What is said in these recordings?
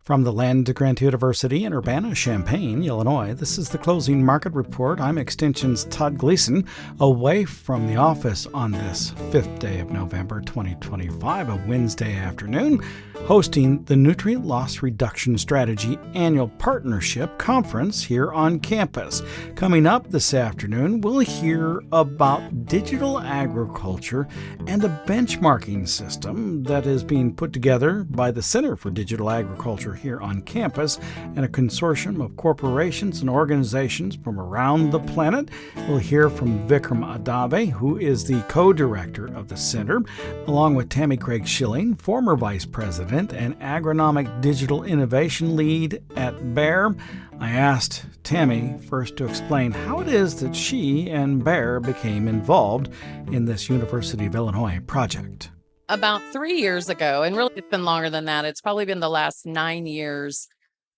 From the Land Grant University in Urbana-Champaign, Illinois, this is the Closing Market Report. I'm Extension's Todd Gleason, away from the office on this 5th day of November 2025, a Wednesday afternoon, hosting the Nutrient Loss Reduction Strategy Annual Partnership Conference here on campus. Coming up this afternoon, we'll hear about digital agriculture and a benchmarking system that is being put together by the Center for Digital Agriculture here on campus and a consortium of corporations and organizations from around the planet. We'll hear from Vikram Adve, who is the co-director of the center, along with Tami Schilling, former vice president and agronomic digital innovation lead at Bayer. I asked Tami first to explain how it is that she and Bayer became involved in this University of Illinois project. About 3 years ago, and really it's been longer than that, it's probably been the last 9 years,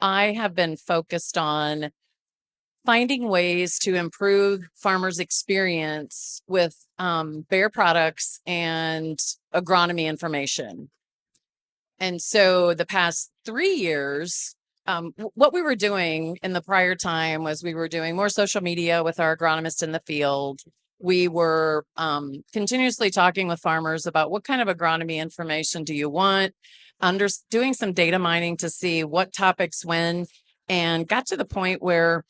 I have been focused on finding ways to improve farmers' experience with Bayer products and agronomy information. And so the past 3 years, what we were doing in the prior time was we were doing more social media with our agronomists in the field. We were continuously talking with farmers about what kind of agronomy information do you want, doing some data mining to see what topics when, and got to the point where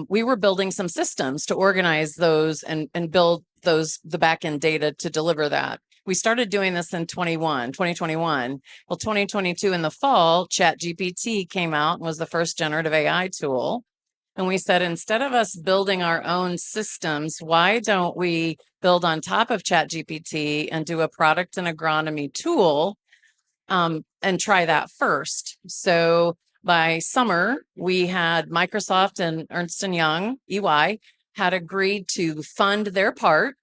we were building some systems to organize those and build the back-end data to deliver that. We started doing this in 2021. Well, 2022 in the fall, ChatGPT came out and was the first generative AI tool. And we said, instead of us building our own systems, why don't we build on top of ChatGPT and do a product and agronomy tool and try that first? So by summer, we had Microsoft and Ernst & Young, EY, had agreed to fund their part.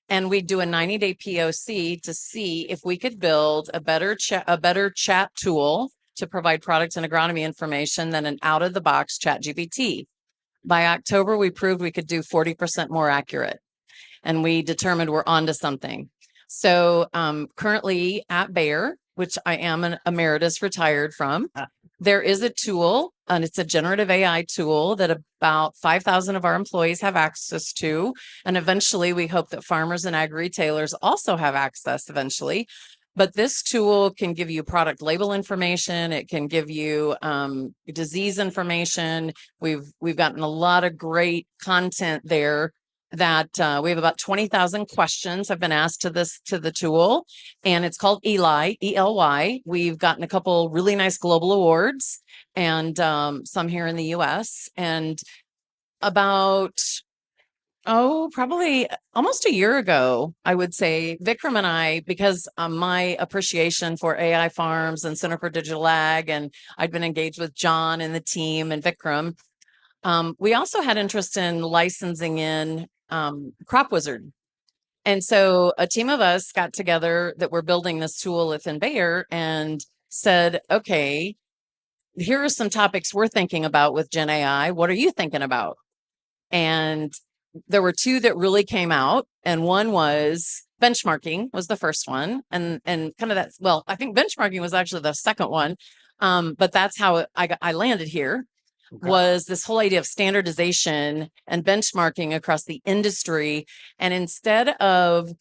And we'd do a 90-day POC to see if we could build a better chat tool to provide product and agronomy information than an out-of-the-box ChatGPT. By October, we proved we could do 40% more accurate, and we determined we're onto something. So currently at Bayer, which I am an emeritus retired from, there is a tool, and it's a generative AI tool that about 5,000 of our employees have access to. And eventually, we hope that farmers and ag retailers also have access eventually. But this tool can give you product label information. It can give you disease information. We've gotten a lot of great content there that we have about 20,000 questions have been asked to the tool, and it's called Eli, E-L-Y. We've gotten a couple really nice global awards and some here in the US. And about probably almost a year ago, I would say, Vikram and I, because my appreciation for AI farms and Center for Digital Ag, and I'd been engaged with John and the team and Vikram, we also had interest in licensing in Crop Wizard. And so a team of us got together that were building this tool within Bayer and said, okay, here are some topics we're thinking about with Gen AI. What are you thinking about? And there were two that really came out, and one was benchmarking was the first one, and kind of that. Well, I think benchmarking was actually the second one, but that's how I landed here. Okay. Was this whole idea of standardization and benchmarking across the industry, and instead of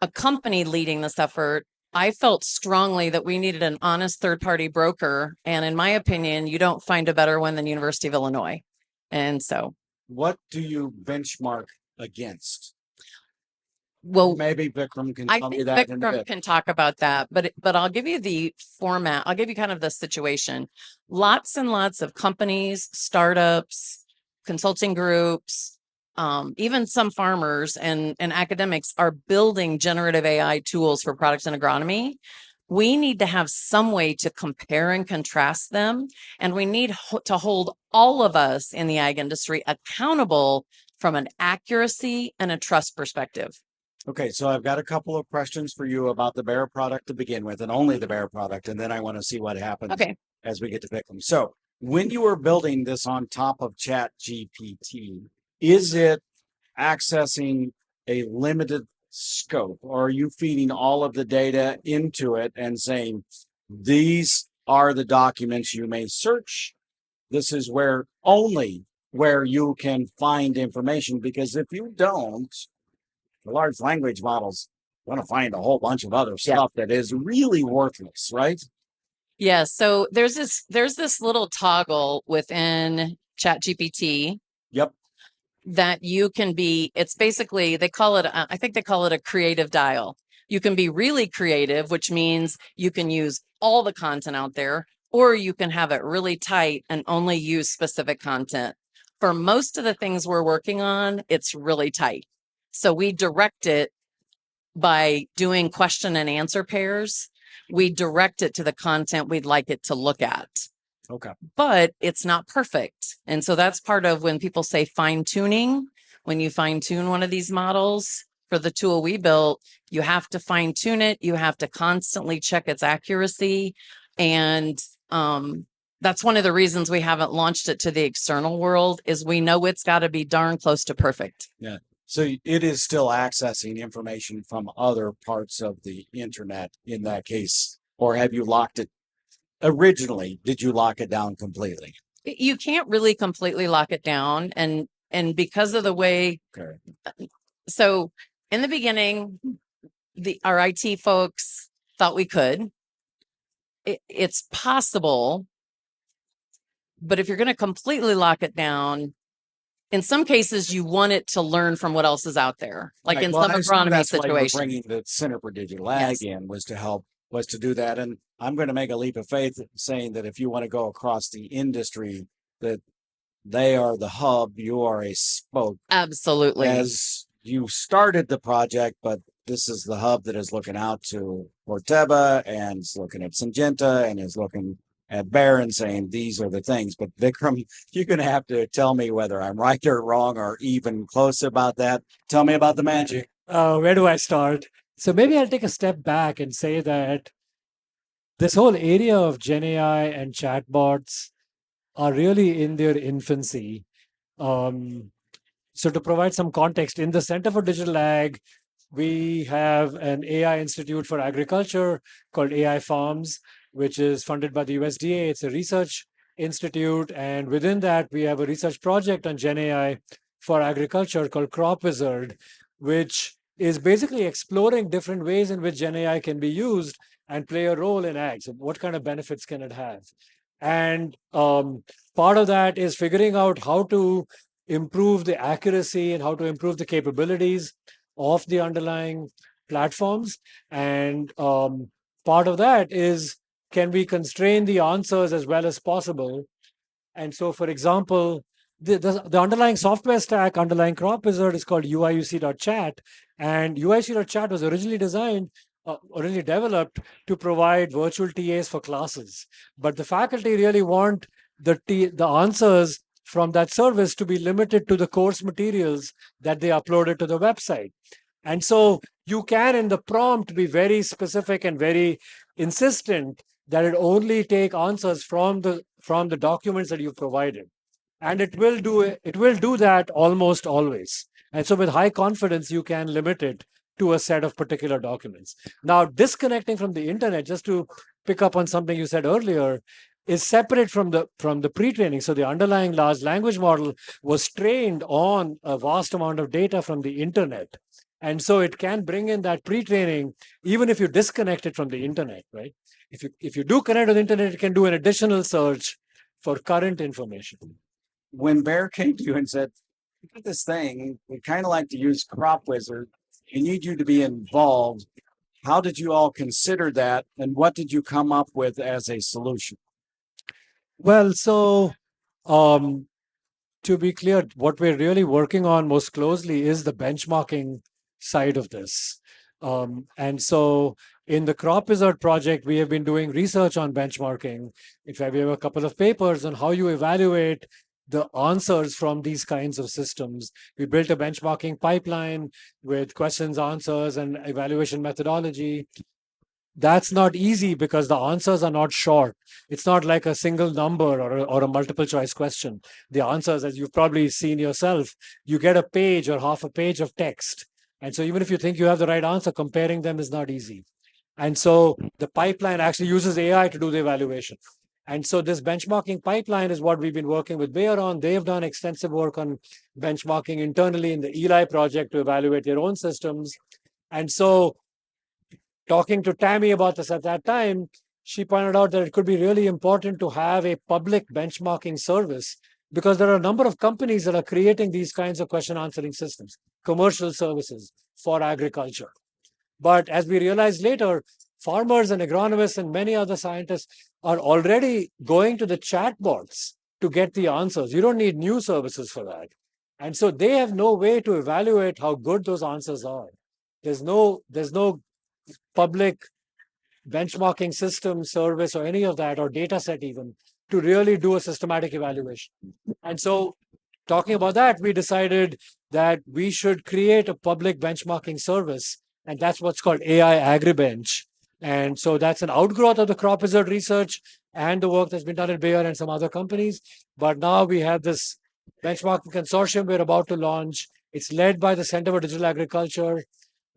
a company leading this effort, I felt strongly that we needed an honest third-party broker, and in my opinion, you don't find a better one than University of Illinois, and so. What do you benchmark against? Well, maybe Vikram can tell me that. Vikram can talk about that, but I'll give you the format. I'll give you kind of the situation. Lots and lots of companies, startups, consulting groups, even some farmers and academics are building generative AI tools for products and agronomy. We need to have some way to compare and contrast them. And we need to hold all of us in the ag industry accountable from an accuracy and a trust perspective. Okay, so I've got a couple of questions for you about the Bayer product to begin with, and only the Bayer product, and then I want to see what happens as we get to pick them. So when you were building this on top of ChatGPT, is it accessing a limited scope, or are you feeding all of the data into it and saying these are the documents you may search. This is where only where you can find information, because if you don't, the large language models want to find a whole bunch of other stuff that is really worthless, right? Yeah. So there's this little toggle within ChatGPT. Yep. That you can be, it's basically, I think they call it a creative dial. You can be really creative, which means you can use all the content out there, or you can have it really tight and only use specific content. For most of the things we're working on, it's really tight. So we direct it by doing question and answer pairs. We direct it to the content we'd like it to look at. Okay. But it's not perfect. And so that's part of when people say fine tuning. When you fine tune one of these models for the tool we built, you have to fine tune it. You have to constantly check its accuracy. And that's one of the reasons we haven't launched it to the external world, is we know it's got to be darn close to perfect. Yeah. So it is still accessing information from other parts of the internet in that case, or have you locked it? Originally, did you lock it down completely? You can't really completely lock it down. And because of the way, so in the beginning, our IT folks thought we could. It's possible, but if you're going to completely lock it down, in some cases, you want it to learn from what else is out there. Like in some agronomy situations. Bringing the Center for Digital Ag in was to do that. And I'm going to make a leap of faith saying that if you want to go across the industry, that they are the hub, you are a spoke. Absolutely. As you started the project, but this is the hub that is looking out to Corteva and is looking at Syngenta and is looking at Bayer and saying these are the things. But Vikram, you're going to have to tell me whether I'm right or wrong or even close about that. Tell me about the magic. Where do I start? So maybe I'll take a step back and say that this whole area of Gen AI and chatbots are really in their infancy. So to provide some context, in the Center for Digital Ag, we have an AI Institute for Agriculture called AI Farms, which is funded by the USDA. It's a research institute. And within that, we have a research project on Gen AI for agriculture called Crop Wizard, which is basically exploring different ways in which Gen AI can be used and play a role in ag. So what kind of benefits can it have? And part of that is figuring out how to improve the accuracy and how to improve the capabilities of the underlying platforms. And part of that is, can we constrain the answers as well as possible? And so, for example, the underlying software stack, underlying Crop Wizard, is called UIUC.chat. And UIUC.chat was originally developed to provide virtual TAs for classes. But the faculty really want the answers from that service to be limited to the course materials that they uploaded to the website. And so you can, in the prompt, be very specific and very insistent that it only take answers from the documents that you've provided. And it will do that almost always. And so with high confidence, you can limit it to a set of particular documents. Now, disconnecting from the internet, just to pick up on something you said earlier, is separate from the pre-training. So the underlying large language model was trained on a vast amount of data from the internet. And so it can bring in that pre-training, even if you disconnect it from the internet, right? If you do connect to the internet, it can do an additional search for current information. When Bayer came to you and said, "Look at this thing, we kind of like to use Crop Wizard, we need you to be involved," how did you all consider that, and what did you come up with as a solution? Well, so to be clear, what we're really working on most closely is the benchmarking side of this. And so in the Crop Wizard project, we have been doing research on benchmarking. In fact, we have a couple of papers on how you evaluate the answers from these kinds of systems. We built a benchmarking pipeline with questions, answers, and evaluation methodology. That's not easy because the answers are not short. It's not like a single number or a multiple choice question. The answers, as you've probably seen yourself, you get a page or half a page of text. And so even if you think you have the right answer, comparing them is not easy. And so the pipeline actually uses AI to do the evaluation. And so this benchmarking pipeline is what we've been working with Bayer on. They've done extensive work on benchmarking internally in the Eli project to evaluate their own systems. And so talking to Tami about this at that time, she pointed out that it could be really important to have a public benchmarking service because there are a number of companies that are creating these kinds of question answering systems, commercial services for agriculture. But as we realized later, farmers and agronomists and many other scientists are already going to the chatbots to get the answers. You don't need new services for that. And so they have no way to evaluate how good those answers are. There's no public benchmarking system, service, or any of that, or data set even, to really do a systematic evaluation. And so talking about that, we decided that we should create a public benchmarking service, and that's what's called AI AgriBench. And so that's an outgrowth of the crop result research and the work that's been done at Bayer and some other companies. But now we have this benchmarking consortium we're about to launch. It's led by the Center for Digital Agriculture,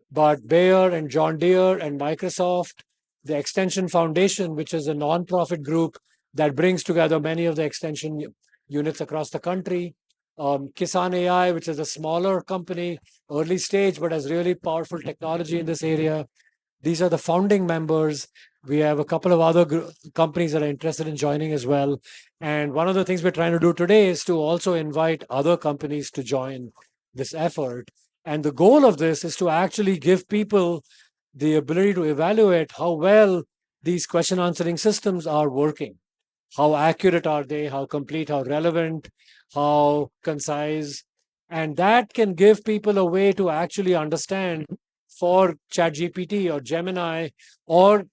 but Bayer and John Deere and Microsoft, the Extension Foundation, which is a nonprofit group that brings together many of the extension units across the country, Kisan AI, which is a smaller company, early stage, but has really powerful technology in this area. These are the founding members. We have a couple of other companies that are interested in joining as well. And one of the things we're trying to do today is to also invite other companies to join this effort. And the goal of this is to actually give people the ability to evaluate how well these question answering systems are working. How accurate are they? How complete? How relevant? How concise? And that can give people a way to actually understand for ChatGPT or Gemini or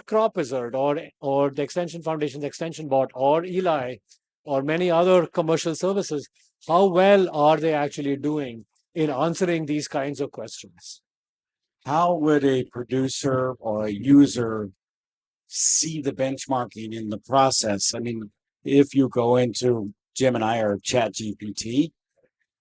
Crop Wizard or the Extension Foundation's Extension Bot or Eli or many other commercial services, how well are they actually doing in answering these kinds of questions? How would a producer or a user see the benchmarking in the process? I mean, if you go into Gemini or ChatGPT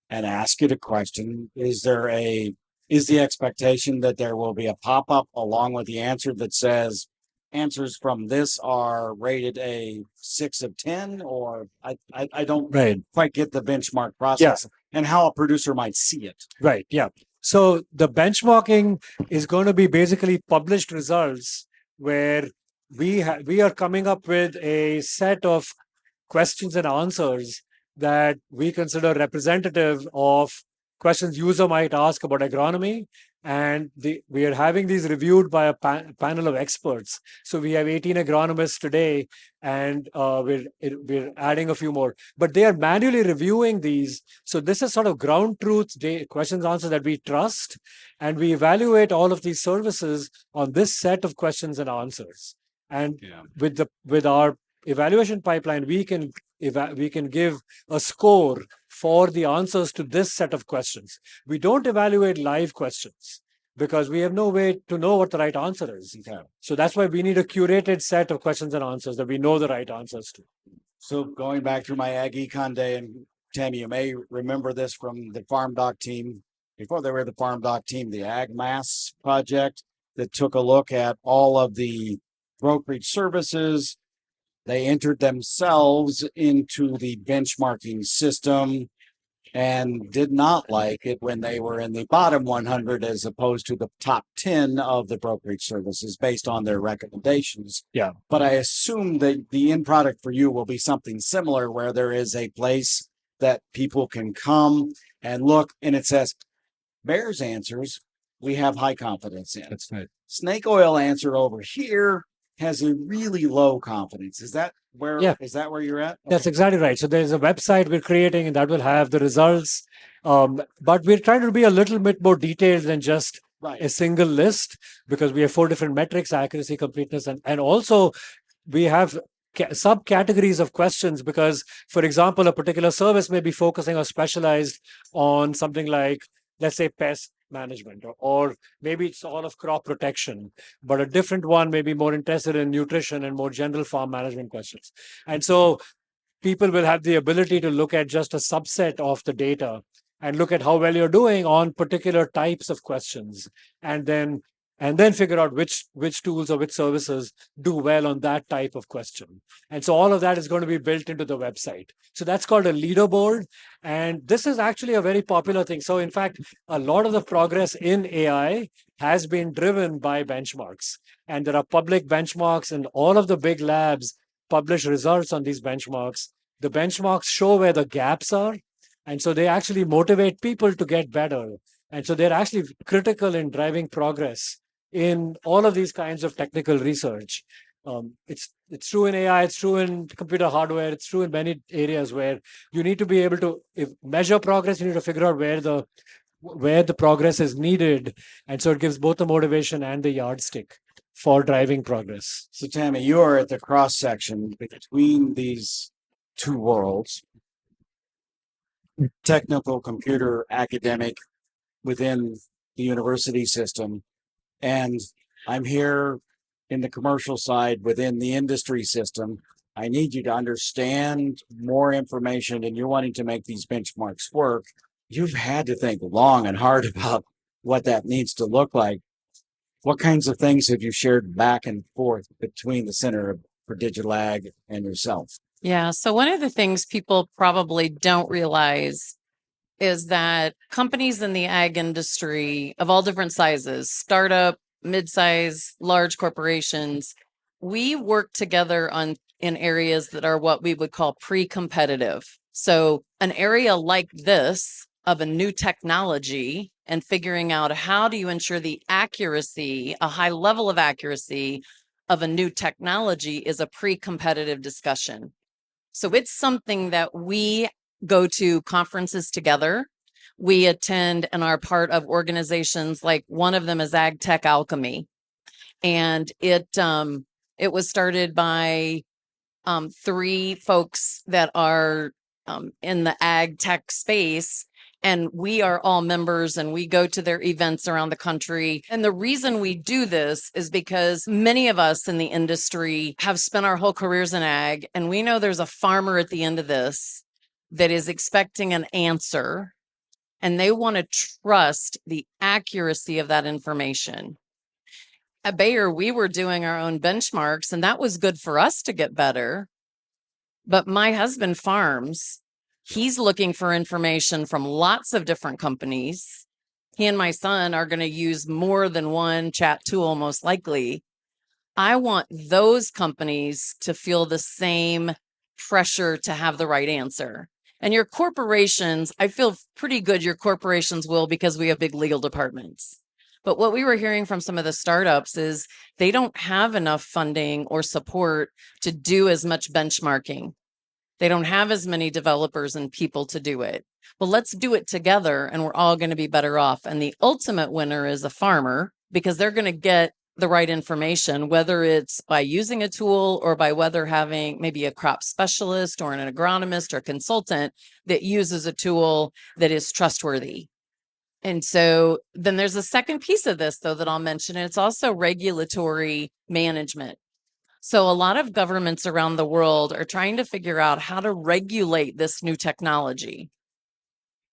and ask it a question, is the expectation that there will be a pop-up along with the answer that says answers from this are rated a 6 of 10, or I don't quite get the benchmark process and how a producer might see it. Right. Yeah. So the benchmarking is going to be basically published results where we are coming up with a set of questions and answers that we consider representative of questions user might ask about agronomy. And we are having these reviewed by a panel of experts. So we have 18 agronomists today, and we're adding a few more. But they are manually reviewing these. So this is sort of ground truth questions answers that we trust, and we evaluate all of these services on this set of questions and answers. And with our evaluation pipeline, we can give a score for the answers to this set of questions. We don't evaluate live questions because we have no way to know what the right answer is. Okay. So that's why we need a curated set of questions and answers that we know the right answers to. So going back through my Ag Econ Day, and Tami, you may remember this from the farmdoc team, before they were the farmdoc team, the Ag Mass project that took a look at all of the brokerage services. They entered themselves into the benchmarking system and did not like it when they were in the bottom 100 as opposed to the top 10 of the brokerage services based on their recommendations. Yeah. But I assume that the end product for you will be something similar where there is a place that people can come and look and it says, Bayer's answers, we have high confidence in. That's right. Snake oil answer over here has a really low confidence. Is that where you're at? Okay. That's exactly right. So there's a website we're creating and that will have the results. But we're trying to be a little bit more detailed than just a single list because we have 4 different metrics: accuracy, completeness, and also we have subcategories of questions because, for example, a particular service may be focusing or specialized on something like, let's say, pest management, or maybe it's all of crop protection, but a different one may be more interested in nutrition and more general farm management questions. And so people will have the ability to look at just a subset of the data and look at how well you're doing on particular types of questions, and then and then figure out which tools or which services do well on that type of question. And so all of that is going to be built into the website. So that's called a leaderboard. And this is actually a very popular thing. So in fact, a lot of the progress in AI has been driven by benchmarks. And there are public benchmarks, and all of the big labs publish results on these benchmarks. The benchmarks show where the gaps are. And so they actually motivate people to get better. And so they're actually critical in driving progress in all of these kinds of technical research. It's true in AI, it's true in computer hardware, it's true in many areas where you need to be able to measure progress. You need to figure out where the progress is needed. And so it gives both the motivation and the yardstick for driving progress. So Tami, you are at the cross section between these two worlds, technical, computer, academic, within the university system. And I'm here in the commercial side within the industry system. I need you to understand more information, and you're wanting to make these benchmarks work. You've had to think long and hard about what that needs to look like. What kinds of things have you shared back and forth between the Center for Digital Ag and yourself? Yeah. So one of the things people probably don't realize is that companies in the ag industry of all different sizes, startup, mid-size, large corporations, we work together in areas that are what we would call pre-competitive. So an area like this of a new technology and figuring out how do you ensure the accuracy, a high level of accuracy of a new technology is a pre-competitive discussion. So it's something that we go to conferences together. We attend and are part of organizations like one of them is Ag Tech Alchemy. And it was started by 3 folks that are in the ag tech space. And we are all members and we go to their events around the country. And the reason we do this is because many of us in the industry have spent our whole careers in ag. And we know there's a farmer at the end of this that is expecting an answer. And they want to trust the accuracy of that information. At Bayer, we were doing our own benchmarks, and that was good for us to get better. But my husband farms. He's looking for information from lots of different companies. He and my son are going to use more than one chat tool, most likely. I want those companies to feel the same pressure to have the right answer. And your corporations, I feel pretty good your corporations will, because we have big legal departments. But what we were hearing from some of the startups is they don't have enough funding or support to do as much benchmarking. They don't have as many developers and people to do it. Well, let's do it together and we're all going to be better off. And the ultimate winner is a farmer, because they're going to get the right information, whether it's by using a tool or by whether having maybe a crop specialist or an agronomist or consultant that uses a tool that is trustworthy. And so then there's a second piece of this, though, that I'll mention. And it's also regulatory management. So a lot of governments around the world are trying to figure out how to regulate this new technology.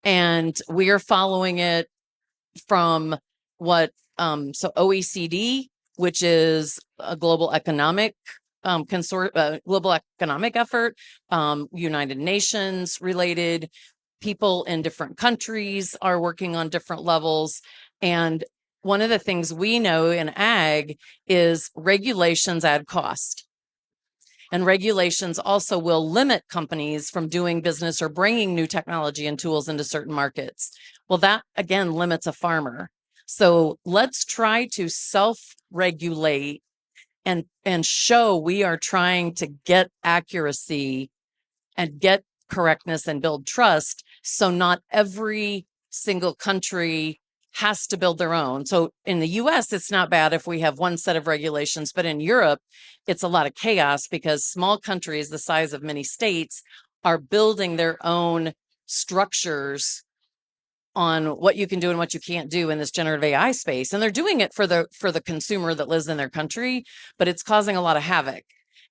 And we are following it from what, so OECD, which is a global economic global economic effort, United Nations related. People in different countries are working on different levels. And one of the things we know in ag is regulations add cost. And regulations also will limit companies from doing business or bringing new technology and tools into certain markets. Well, that again limits a farmer. So let's try to self-regulate and show we are trying to get accuracy and get correctness and build trust. So not every single country has to build their own. So in the US, it's not bad if we have one set of regulations, but in Europe, it's a lot of chaos because small countries the size of many states are building their own structures on what you can do and what you can't do in this generative AI space. And they're doing it for the consumer that lives in their country, but it's causing a lot of havoc.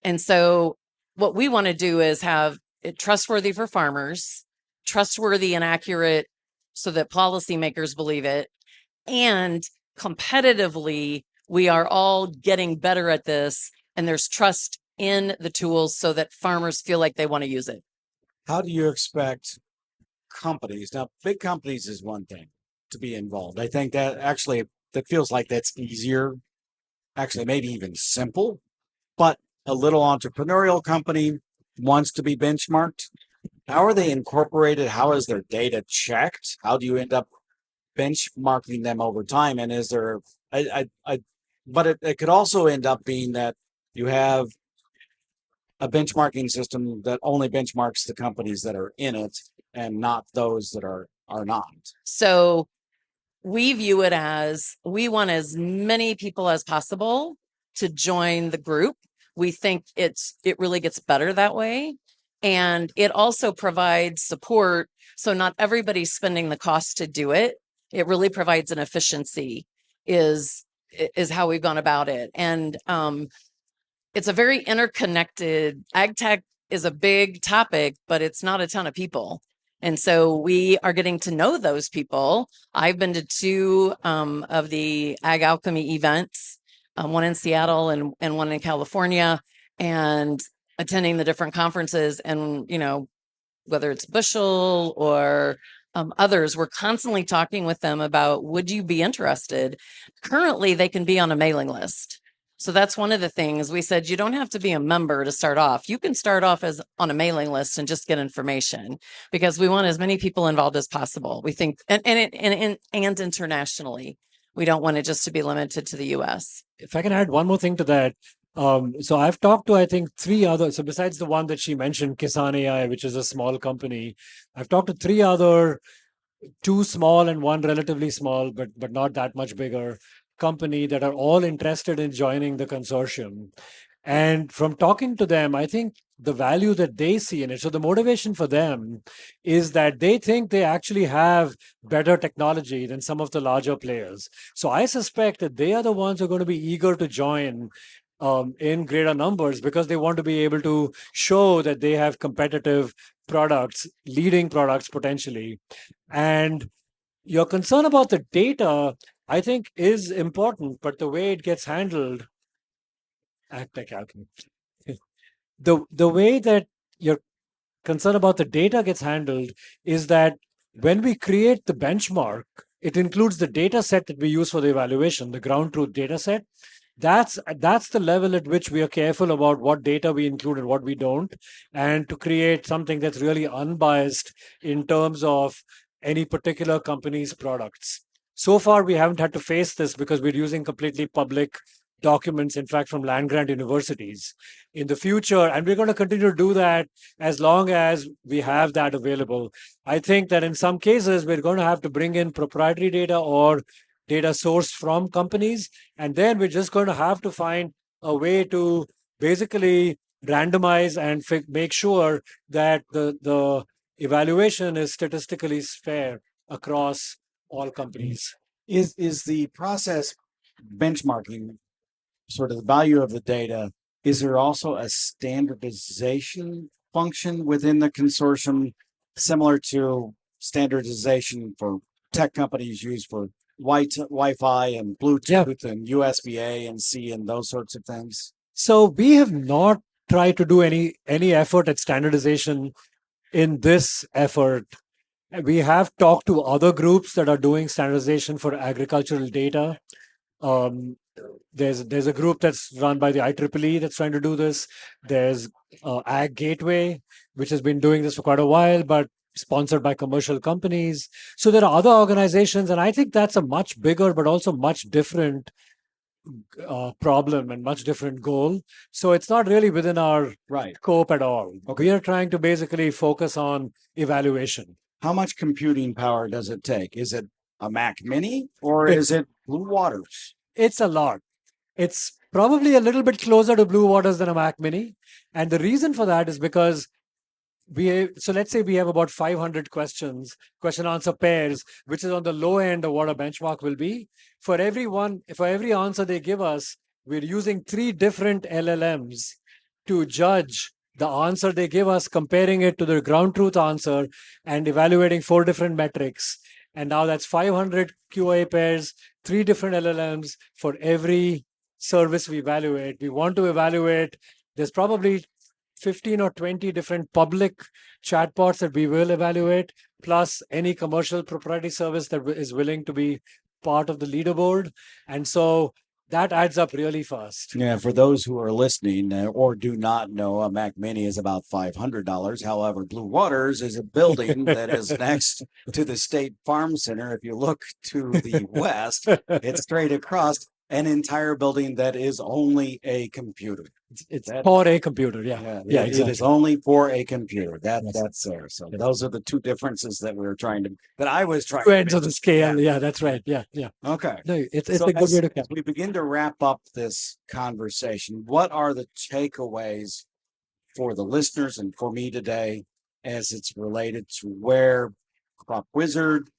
And so what we want to do is have it trustworthy for farmers, trustworthy and accurate so that policymakers believe it, and competitively, we are all getting better at this, and there's trust in the tools so that farmers feel like they want to use it. How do you expect companies, now big companies is one thing, to be involved? I think that actually, that feels like that's easier, actually maybe even simple, but a little entrepreneurial company wants to be benchmarked. How are they incorporated? How is their data checked? How do you end up benchmarking them over time? And is there, but it could also end up being that you have a benchmarking system that only benchmarks the companies that are in it and not those that are not. So we view it as we want as many people as possible to join the group. We think it really gets better that way. And it also provides support. So not everybody's spending the cost to do it. It really provides an efficiency is how we've gone about it. And it's a very interconnected, ag tech is a big topic, but it's not a ton of people. And so we are getting to know those people. I've been to 2 of the Ag Alchemy events, one in Seattle and one in California, and attending the different conferences. And, whether it's Bushel or others, we're constantly talking with them about, would you be interested? Currently, they can be on a mailing list. So that's one of the things we said, you don't have to be a member to start off. You can start off as on a mailing list and just get information, because we want as many people involved as possible. We think, and internationally, we don't want it just to be limited to the US. If I can add one more thing to that. So I've talked to, I think, 3 others. So besides the one that she mentioned, Kisan AI, which is a small company, I've talked to 3 other, 2 small and 1 relatively small, but not that much bigger company that are all interested in joining the consortium. And from talking to them, I think the value that they see in it, so the motivation for them is that they think they actually have better technology than some of the larger players. So I suspect that they are the ones who are going to be eager to join in greater numbers, because they want to be able to show that they have competitive products, leading products potentially. And your concern about the data, I think, is important, but the way it gets handled, the way that your concern about the data gets handled is that when we create the benchmark, it includes the data set that we use for the evaluation, the ground truth data set. That's the level at which we are careful about what data we include and what we don't, and to create something that's really unbiased in terms of any particular company's products. So far, we haven't had to face this because we're using completely public documents, in fact, from land-grant universities. In the future, and we're going to continue to do that as long as we have that available. I think that in some cases, we're going to have to bring in proprietary data or data sourced from companies, and then we're just going to have to find a way to basically randomize and make sure that the evaluation is statistically fair across all companies. Is the process benchmarking sort of the value of the data? Is there also a standardization function within the consortium, similar to standardization for tech companies use for Wi-Fi and Bluetooth and USB-A and C and those sorts of things? So we have not tried to do any effort at standardization in this effort. We have talked to other groups that are doing standardization for agricultural data. There's a group that's run by the IEEE that's trying to do this. There's Ag Gateway, which has been doing this for quite a while, but sponsored by commercial companies. So there are other organizations, and I think that's a much bigger but also much different problem and much different goal. So it's not really within our scope at all. Okay. We are trying to basically focus on evaluation. How much computing power does it take? Is it a Mac Mini or is it Blue Waters? It's a lot. It's probably a little bit closer to Blue Waters than a Mac Mini. And the reason for that is because so let's say we have about 500 question answer pairs, which is on the low end of what a benchmark will be. For every answer they give us, we're using 3 different LLMs to judge the answer they give us, comparing it to the ground truth answer and evaluating 4 different metrics. And now that's 500 QA pairs, 3 different LLMs for every service we evaluate. We want to evaluate, there's probably 15 or 20 different public chatbots that we will evaluate, plus any commercial proprietary service that is willing to be part of the leaderboard. And so that adds up really fast. Yeah, for those who are listening or do not know, a Mac Mini is about $500. However, Blue Waters is a building that is next to the State Farm Center. If you look to the west, it's straight across an entire building that is only a computer. It's for a computer, yeah. Exactly. It is only for a computer. Yes. That's there. So those are the two differences that I was trying Two to ends of the scale. Yeah, that's right. Yeah. Okay. No, it's So a good way to as we begin to wrap up this conversation, what are the takeaways for the listeners and for me today as it's related to where Crop Wizard,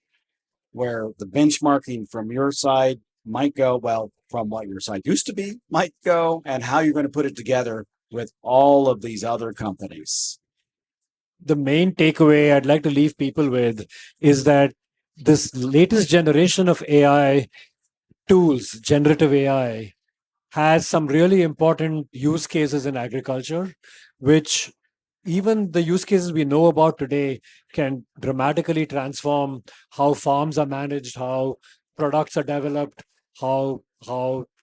where the benchmarking from your side might go, well, from what your side used to be might go, and how you're going to put it together with all of these other companies? The main takeaway I'd like to leave people with is that this latest generation of AI tools, generative AI, has some really important use cases in agriculture, which even the use cases we know about today can dramatically transform how farms are managed, how products are developed, how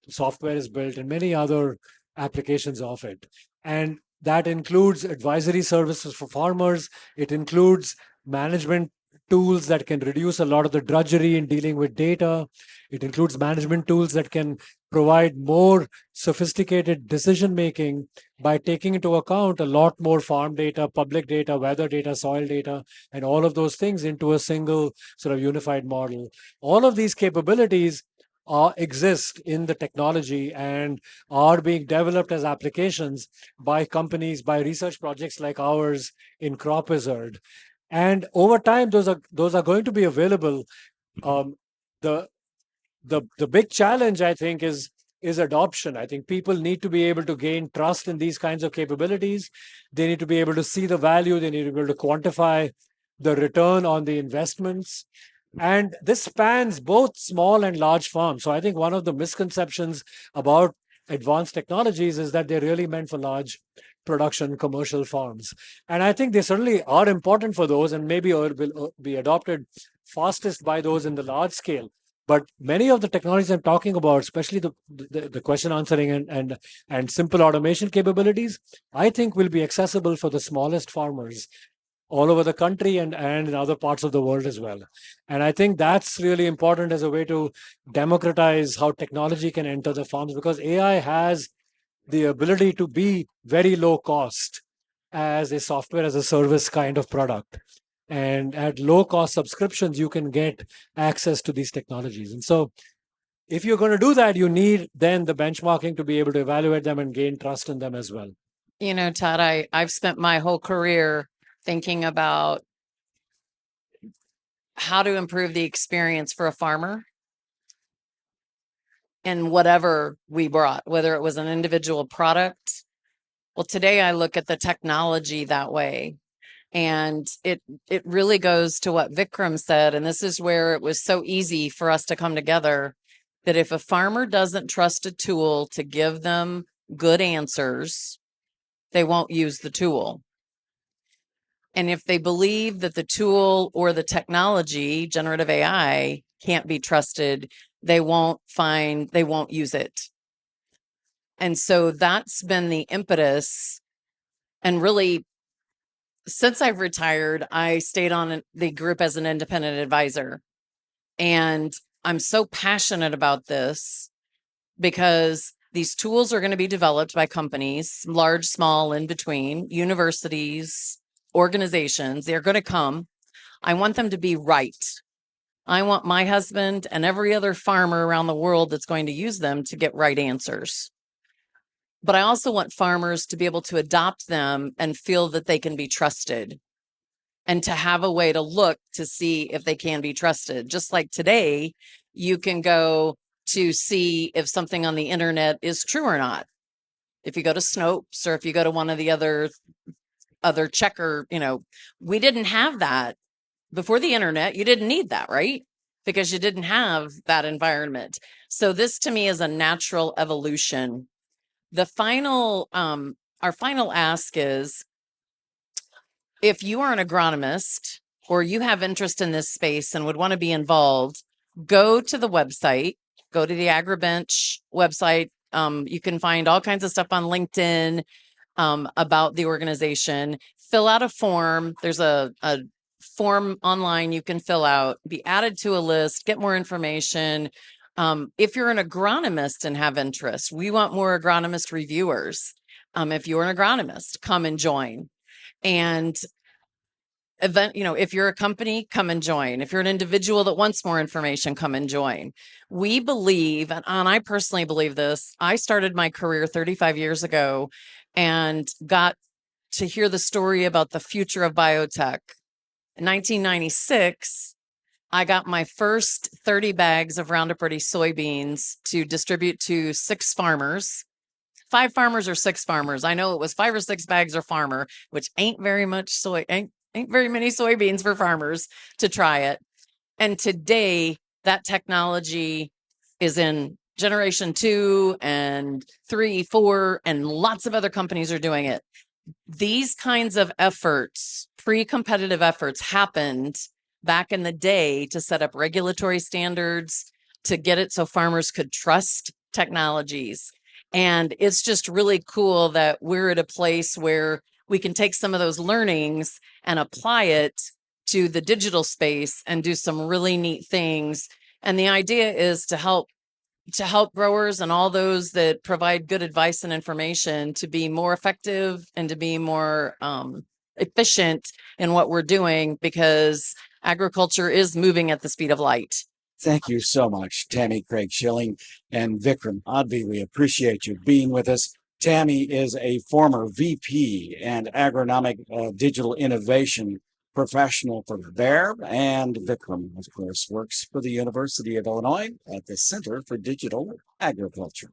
software is built, and many other applications of it. And that includes advisory services for farmers. It includes management tools that can reduce a lot of the drudgery in dealing with data. It includes management tools that can provide more sophisticated decision making by taking into account a lot more farm data, public data, weather data, soil data, and all of those things into a single sort of unified model. All of these capabilities exist in the technology and are being developed as applications by companies, by research projects like ours in Crop Wizard. And over time, those are going to be available. The big challenge, I think, is adoption. I think people need to be able to gain trust in these kinds of capabilities. They need to be able to see the value. They need to be able to quantify the return on the investments. And this spans both small and large farms. So I think one of the misconceptions about advanced technologies is that they're really meant for large production commercial farms. And I think they certainly are important for those, and maybe will be adopted fastest by those in the large scale. But many of the technologies I'm talking about, especially the question answering and simple automation capabilities, I think will be accessible for the smallest farmers all over the country and in other parts of the world as well. And I think that's really important as a way to democratize how technology can enter the farms, because AI has the ability to be very low cost as a software as a service kind of product. And at low cost subscriptions, you can get access to these technologies. And so if you're going to do that, you need then the benchmarking to be able to evaluate them and gain trust in them as well. You know, Todd, I've spent my whole career thinking about how to improve the experience for a farmer in whatever we brought, whether it was an individual product. Well, today I look at the technology that way. And it really goes to what Vikram said. And this is where it was so easy for us to come together, that if a farmer doesn't trust a tool to give them good answers, they won't use the tool. And if they believe that the tool or the technology, generative AI, can't be trusted, they won't use it. And so that's been the impetus. And really, since I've retired, I stayed on the group as an independent advisor. And I'm so passionate about this because these tools are going to be developed by companies, large, small, in between, universities, organizations. They're going to come. I want them to be right. I want my husband and every other farmer around the world that's going to use them to get right answers. But I also want farmers to be able to adopt them and feel that they can be trusted, and to have a way to look to see if they can be trusted. Just like today, you can go to see if something on the internet is true or not. If you go to Snopes or if you go to one of the other checker, we didn't have that before the internet, you didn't need that, right? Because you didn't have that environment. So this to me is a natural evolution. The final, our final ask is, if you are an agronomist or you have interest in this space and would want to be involved, go to the website, go to the AgriBench website. You can find all kinds of stuff on LinkedIn about the organization. Fill out a form. There's a form online you can fill out, be added to a list, get more information. If you're an agronomist and have interest, we want more agronomist reviewers. If you're an agronomist, come and join. And if you're a company, come and join. If you're an individual that wants more information, come and join. We believe, and I personally believe this, I started my career 35 years ago and got to hear the story about the future of biotech. In 1996, I got my first 30 bags of Roundup Ready soybeans to distribute to 6 farmers. 5 farmers or 6 farmers. I know it was 5 or 6 bags or farmer, which ain't very many soybeans for farmers to try it. And today that technology is in generation 2 and 3, 4, and lots of other companies are doing it. These kinds of efforts, pre-competitive efforts, happened back in the day to set up regulatory standards, to get it so farmers could trust technologies. And it's just really cool that we're at a place where we can take some of those learnings and apply it to the digital space and do some really neat things. And the idea is to help growers and all those that provide good advice and information to be more effective and to be more efficient in what we're doing, because agriculture is moving at the speed of light. Thank you so much, Tami, Craig, Schilling, and Vikram Adve. We appreciate you being with us. Tami is a former VP and agronomic digital innovation professional for Bayer, and Vikram, of course, works for the University of Illinois at the Center for Digital Agriculture.